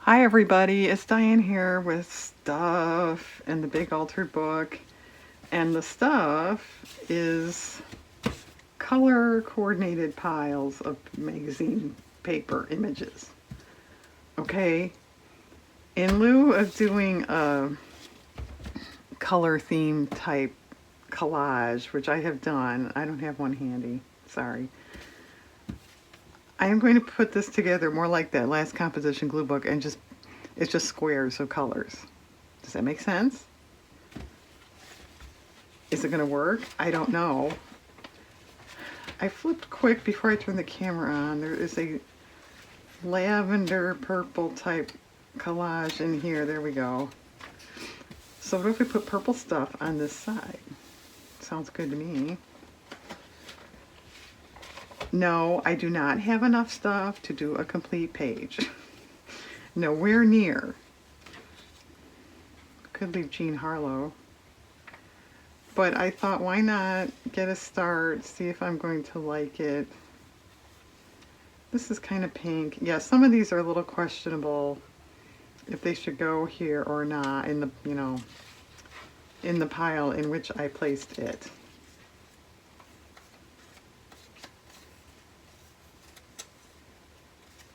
Hi everybody, it's Diane here with stuff and the Big Altered Book. And the stuff is color coordinated piles of magazine paper images. Okay, in lieu of doing a color theme type collage, which I have done, I don't have one handy, sorry. I am going to put this together more like that last composition glue book and it's just squares of colors. Does that make sense? Is it going to work? I don't know. I flipped quick before I turned the camera on. There is a lavender purple type collage in here. There we go. So what if we put purple stuff on this side? Sounds good to me. No, I do not have enough stuff to do a complete page. Nowhere near. Could leave Jean Harlow. But I thought, why not get a start, see if I'm going to like it. This is kind of pink. Yeah, some of these are a little questionable if they should go here or not in the, in the pile in which I placed it.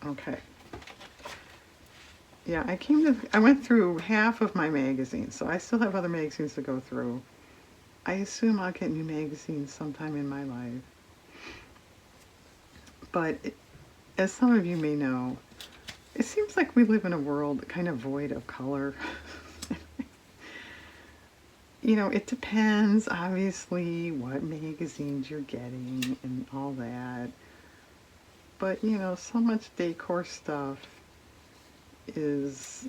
Okay. Yeah, I went through half of my magazines, so I still have other magazines to go through. I assume I'll get new magazines sometime in my life. But as some of you may know, it seems like we live in a world kind of void of color. It depends, obviously, what magazines you're getting and all that. But, so much decor stuff is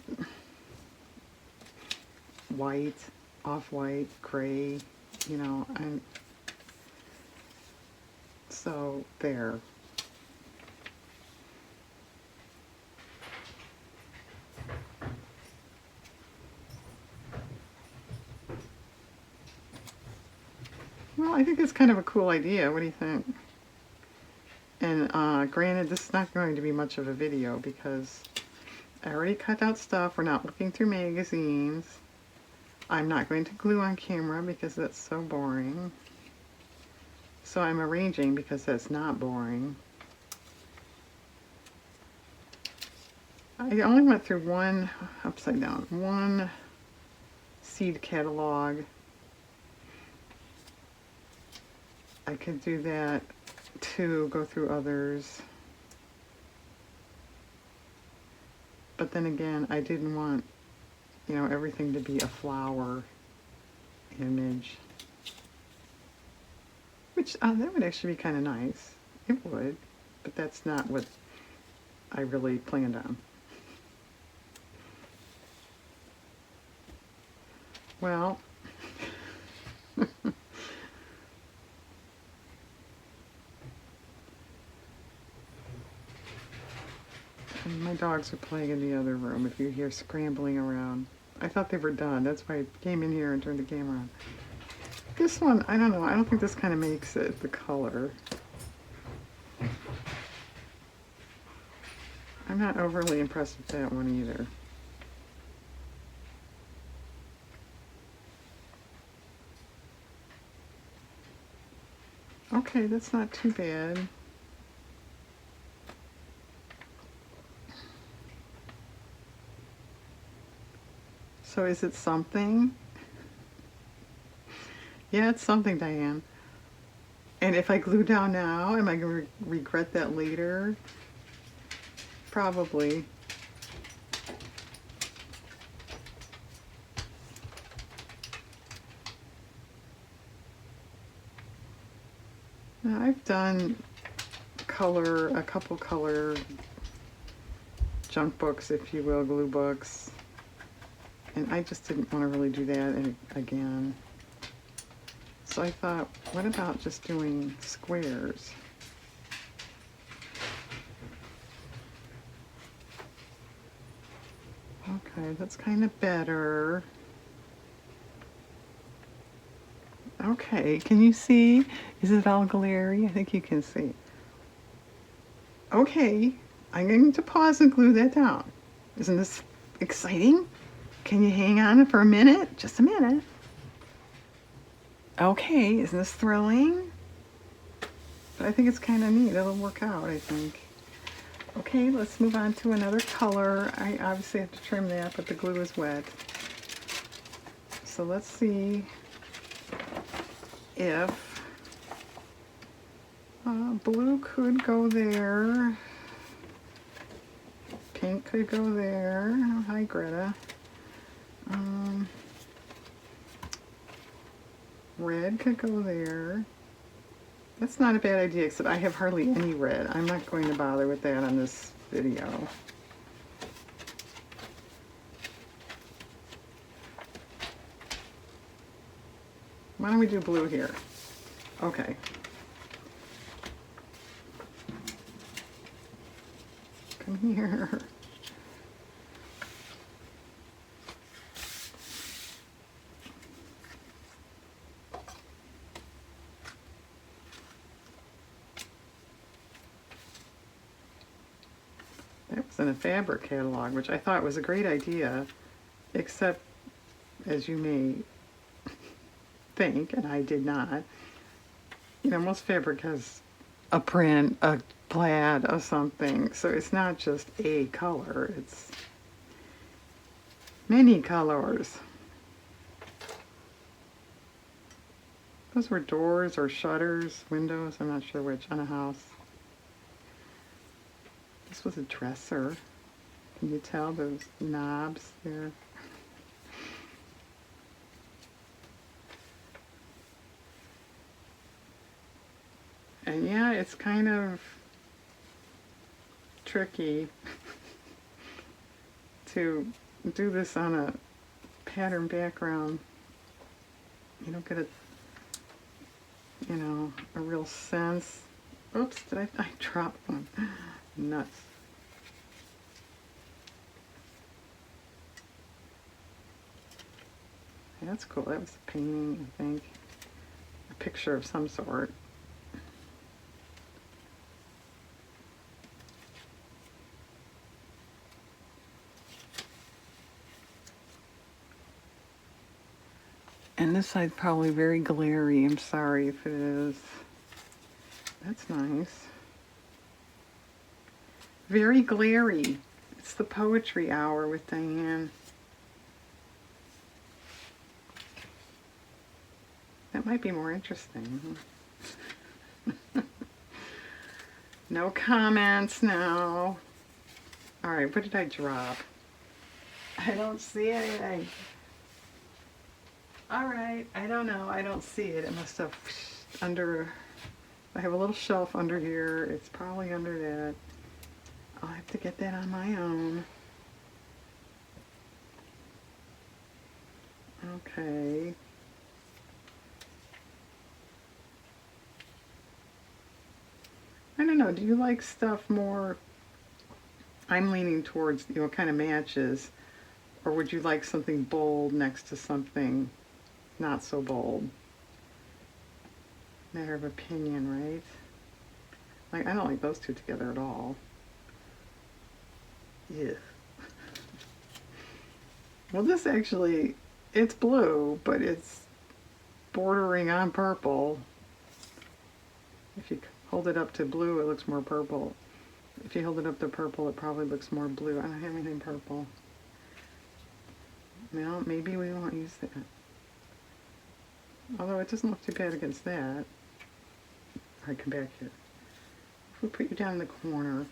white, off-white, gray, so there. Well, I think it's kind of a cool idea. What do you think? And granted, this is not going to be much of a video because I already cut out stuff. We're not looking through magazines. I'm not going to glue on camera because that's so boring. So I'm arranging because that's not boring. I only went through one seed catalog. I could do that to go through others. But then again, I didn't want, everything to be a flower image. Which, that would actually be kind of nice. It would, but that's not what I really planned on. Well, my dogs are playing in the other room if you hear scrambling around. I thought they were done. That's why I came in here and turned the camera on. This one, I don't know. I don't think this kind of makes it, the color. I'm not overly impressed with that one either. Okay, that's not too bad. So is it something? Yeah, it's something, Diane. And if I glue down now, am I going to regret that later? Probably. Now, I've done a couple color junk books, if you will, glue books. And I just didn't want to really do that again. So I thought, what about just doing squares? Okay, that's kind of better. Okay, can you see? Is it all glary? I think you can see. Okay, I'm going to pause and glue that down. Isn't this exciting? Can you hang on for a minute? Just a minute. Okay, isn't this thrilling? But I think it's kind of neat. It'll work out, I think. Okay, let's move on to another color. I obviously have to trim that, but the glue is wet. So let's see if blue could go there. Pink could go there. Oh, hi, Greta. Red could go there. That's not a bad idea, except I have hardly any red. I'm not going to bother with that on this video. Why don't we do blue here? Okay. Come here. That was in a fabric catalog, which I thought was a great idea, except, as you may think, and I did not, you know, most fabric has a print, a plaid, or something, so it's not just a color, it's many colors. Those were doors or shutters, windows, I'm not sure which, on a house. This was a dresser. Can you tell those knobs there? And yeah, it's kind of tricky to do this on a pattern background. You don't get a, you know, a real sense. Oops, did I dropped one? Nuts. That's cool. That was a painting, I think. A picture of some sort. And this side's probably very glary. I'm sorry if it is. That's nice. Very glary. It's the poetry hour with Diane. That might be more interesting. No comments now. All right, what did I drop? I don't see anything. All right, I don't know. I don't see it. It must have under. I have a little shelf under here. It's probably under that. I'll have to get that on my own. Okay. I don't know. Do you like stuff more? I'm leaning towards, you know, kind of matches. Or would you like something bold next to something not so bold? Matter of opinion, right? Like, I don't like those two together at all. Yeah. Well, this actually, it's blue, but it's bordering on purple. If you hold it up to blue, it looks more purple. If you hold it up to purple, it probably looks more blue. I don't have anything purple. Well, maybe we won't use that. Although it doesn't look too bad against that. All right, come back here. If we put you down in the corner.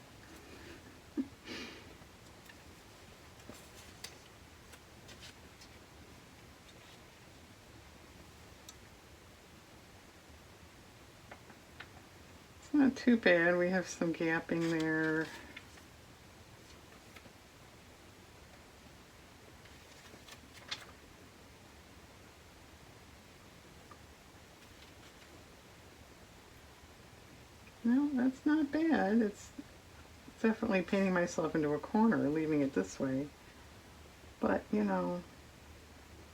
It's not too bad. We have some gapping there. No, that's not bad. It's definitely painting myself into a corner, leaving it this way. But, you know,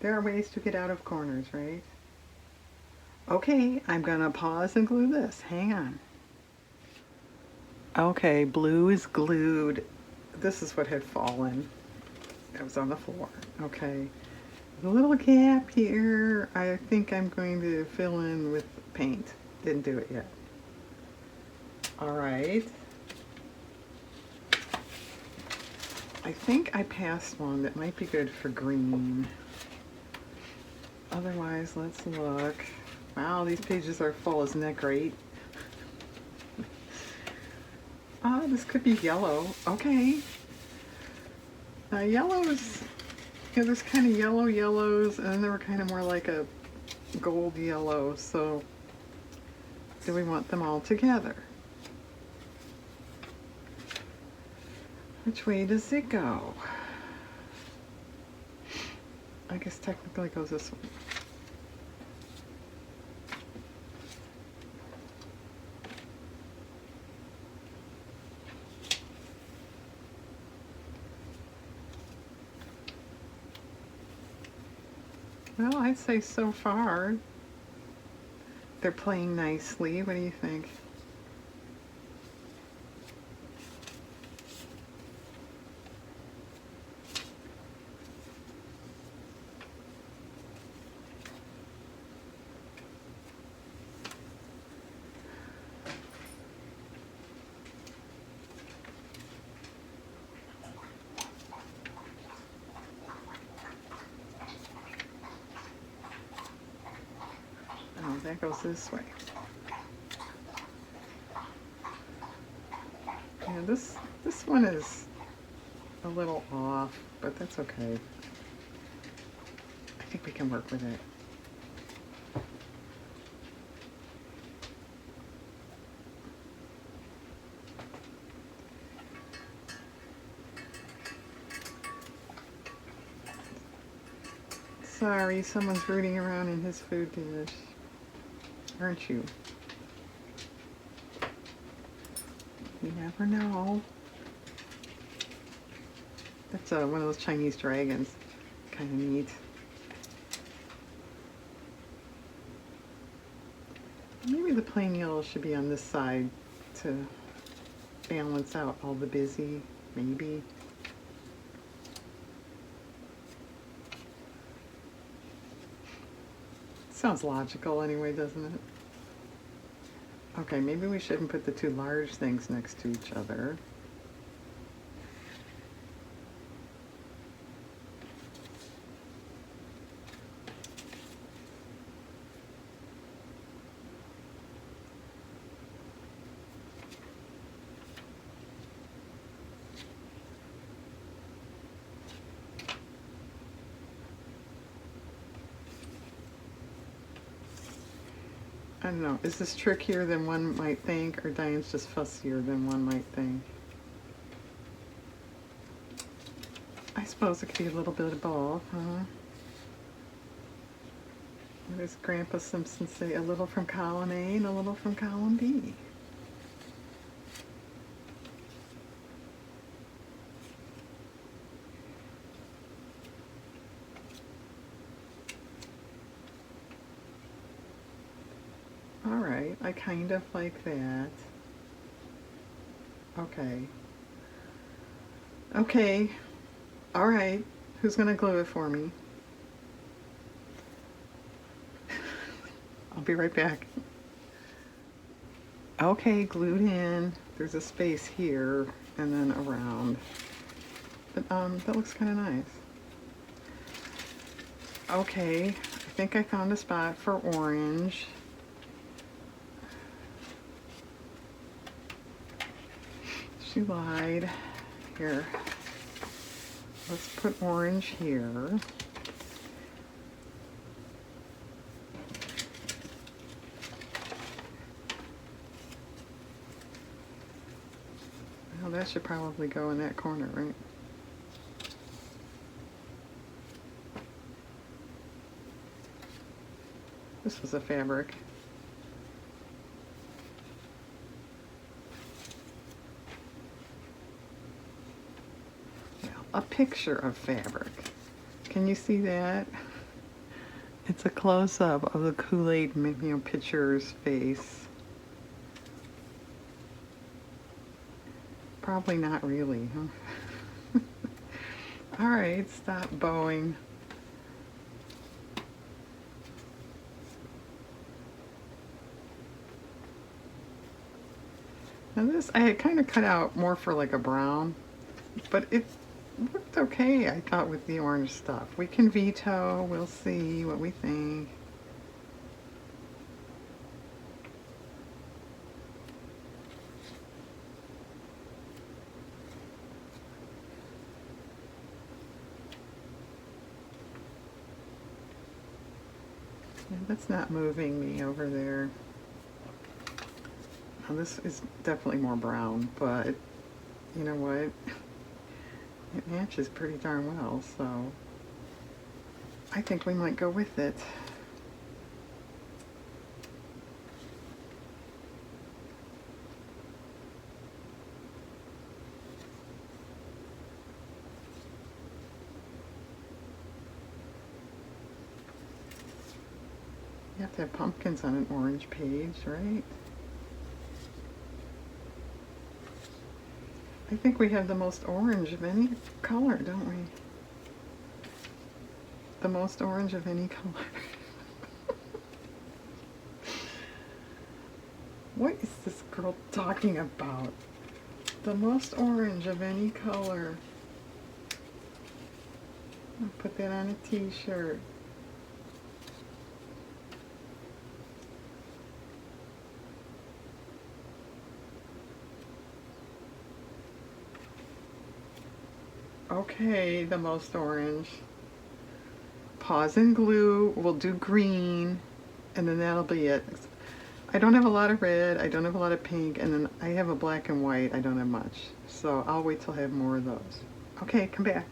there are ways to get out of corners, right? Okay, I'm gonna pause and glue this. Hang on. Okay, blue is glued. This is what had fallen. That was on the floor. Okay. The little gap here, I think I'm going to fill in with paint. Didn't do it yet. All right. I think I passed one that might be good for green. Otherwise, let's look. Wow, these pages are full. Isn't that great? Ah, this could be yellow. Okay. Yellows, there's kind of yellow yellows, and then there were kind of more like a gold yellow. So do we want them all together? Which way does it go? I guess technically it goes this way. Well, I'd say so far they're playing nicely. What do you think? Oh, that goes this way. Yeah, this one is a little off, but that's okay. I think we can work with it. Sorry, someone's rooting around in his food dish. Aren't you? You never know. That's one of those Chinese dragons. Kind of neat. Maybe the plain yellow should be on this side to balance out all the busy, maybe. Sounds logical anyway, doesn't it? Okay, maybe we shouldn't put the two large things next to each other. I don't know, is this trickier than one might think, or Diane's just fussier than one might think? I suppose it could be a little bit of both, huh? What does Grandpa Simpson say? A little from column A and a little from column B. All right, I kind of like that. Okay. Okay. All right. Who's gonna glue it for me? I'll be right back. Okay, glued in. There's a space here and then around. But that looks kind of nice. Okay, I think I found a spot for orange. She lied. Here. Let's put orange here. Well, that should probably go in that corner, right? This was a fabric. A picture of fabric. Can you see that? It's a close-up of the Kool-Aid, pitcher's face. Probably not really, huh? All right, stop bowing. Now this, I had kind of cut out more for like a brown, but it looked okay, I thought, with the orange stuff. We can veto, we'll see what we think. Yeah, that's not moving me over there. Now this is definitely more brown, but you know what? It matches pretty darn well, so I think we might go with it. You have to have pumpkins on an orange page, right? I think we have the most orange of any color, don't we? The most orange of any color. What is this girl talking about? The most orange of any color. I'll put that on a t-shirt. Okay, the most orange. Pause and glue. We'll do green, and then that'll be it. I don't have a lot of red, I don't have a lot of pink, and then I have a black and white. I don't have much. So I'll wait till I have more of those. Okay, come back.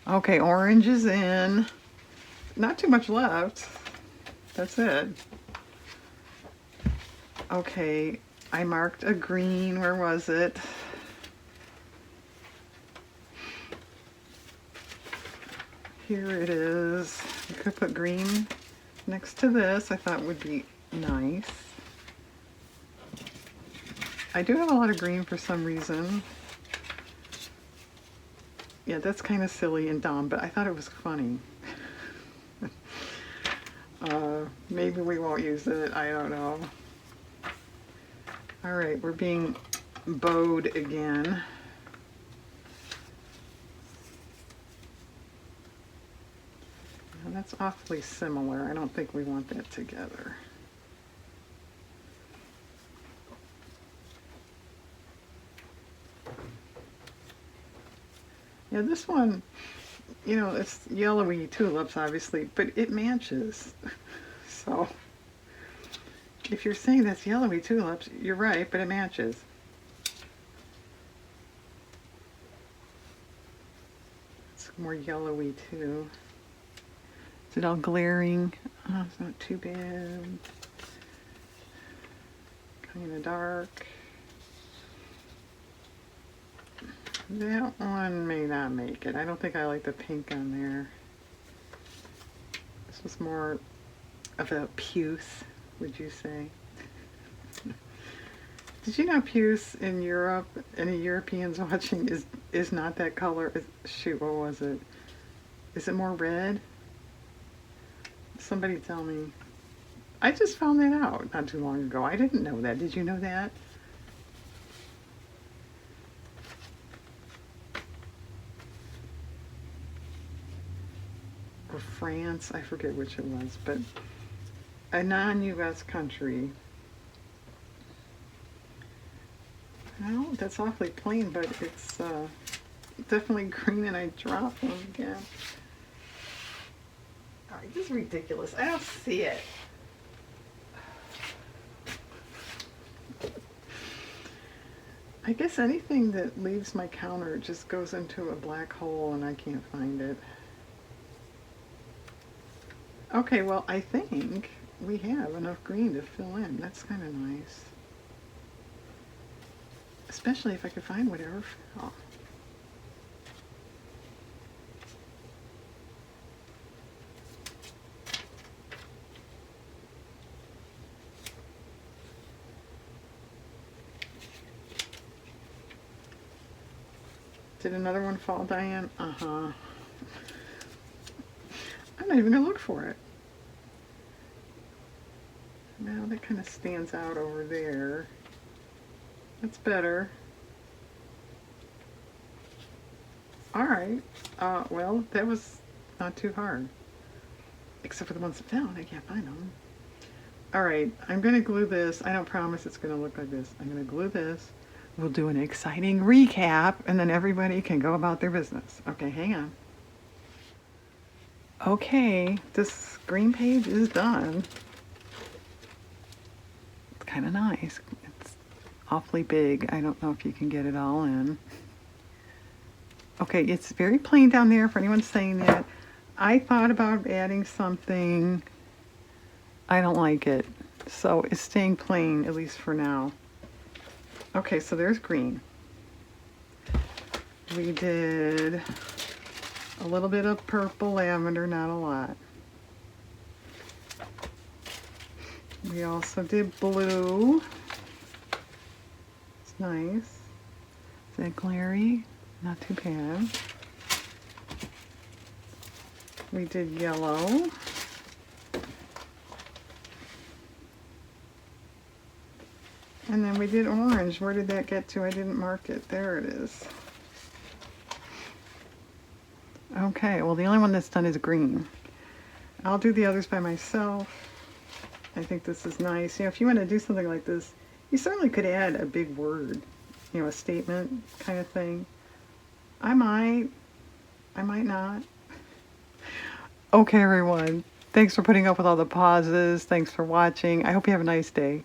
Okay, orange is in. Not too much left. That's it. Okay, I marked a green. Where was it? Here it is. You could put green next to this. I thought would be nice. I do have a lot of green for some reason. Yeah, that's kind of silly and dumb, but I thought it was funny. Maybe we won't use it. I don't know. All right, we're being bowed again. Now that's awfully similar. I don't think we want that together. Yeah, this one, you know, it's yellowy tulips, obviously, but it matches. So, if you're saying that's yellowy tulips, you're right, but it matches. It's more yellowy, too. Is it all glaring? Oh, it's not too bad. Kind of dark. That one may not make it. I don't think I like the pink on there. This was more of a puce, would you say? Did you know puce in Europe, any Europeans watching, is not that color? Shoot, what was it? Is it more red? Somebody tell me. I just found that out not too long ago. I didn't know that. Did you know that? Or France, I forget which it was, but a non-US country. Well, that's awfully plain, but it's definitely green, and I dropped one again. All right, this is ridiculous. I don't see it. I guess anything that leaves my counter just goes into a black hole and I can't find it. Okay, well, I think we have enough green to fill in. That's kind of nice. Especially if I could find whatever fell. Did another one fall, Diane? Uh-huh. I'm not even gonna look for it. Now that kind of stands out over there. That's better. All right. Well, that was not too hard. Except for the ones that fell. I can't find them. All right. I'm going to glue this. I don't promise it's going to look like this. I'm going to glue this. We'll do an exciting recap, and then everybody can go about their business. Okay, hang on. Okay, this green page is done. It's kind of nice. It's awfully big. I don't know if you can get it all in. Okay, it's very plain down there for anyone saying that. I thought about adding something. I don't like it. So it's staying plain, at least for now. Okay, so there's green. We did a little bit of purple lavender, not a lot. We also did blue. It's nice. Is that glary? Not too bad. We did yellow. And then we did orange. Where did that get to? I didn't mark it. There it is. Okay, well the only one that's done is green. I'll do the others by myself. I think this is nice. You know, if you want to do something like this, you certainly could add a big word, you know, a statement kind of thing. I might not. Okay, everyone. Thanks for putting up with all the pauses. Thanks for watching. I hope you have a nice day.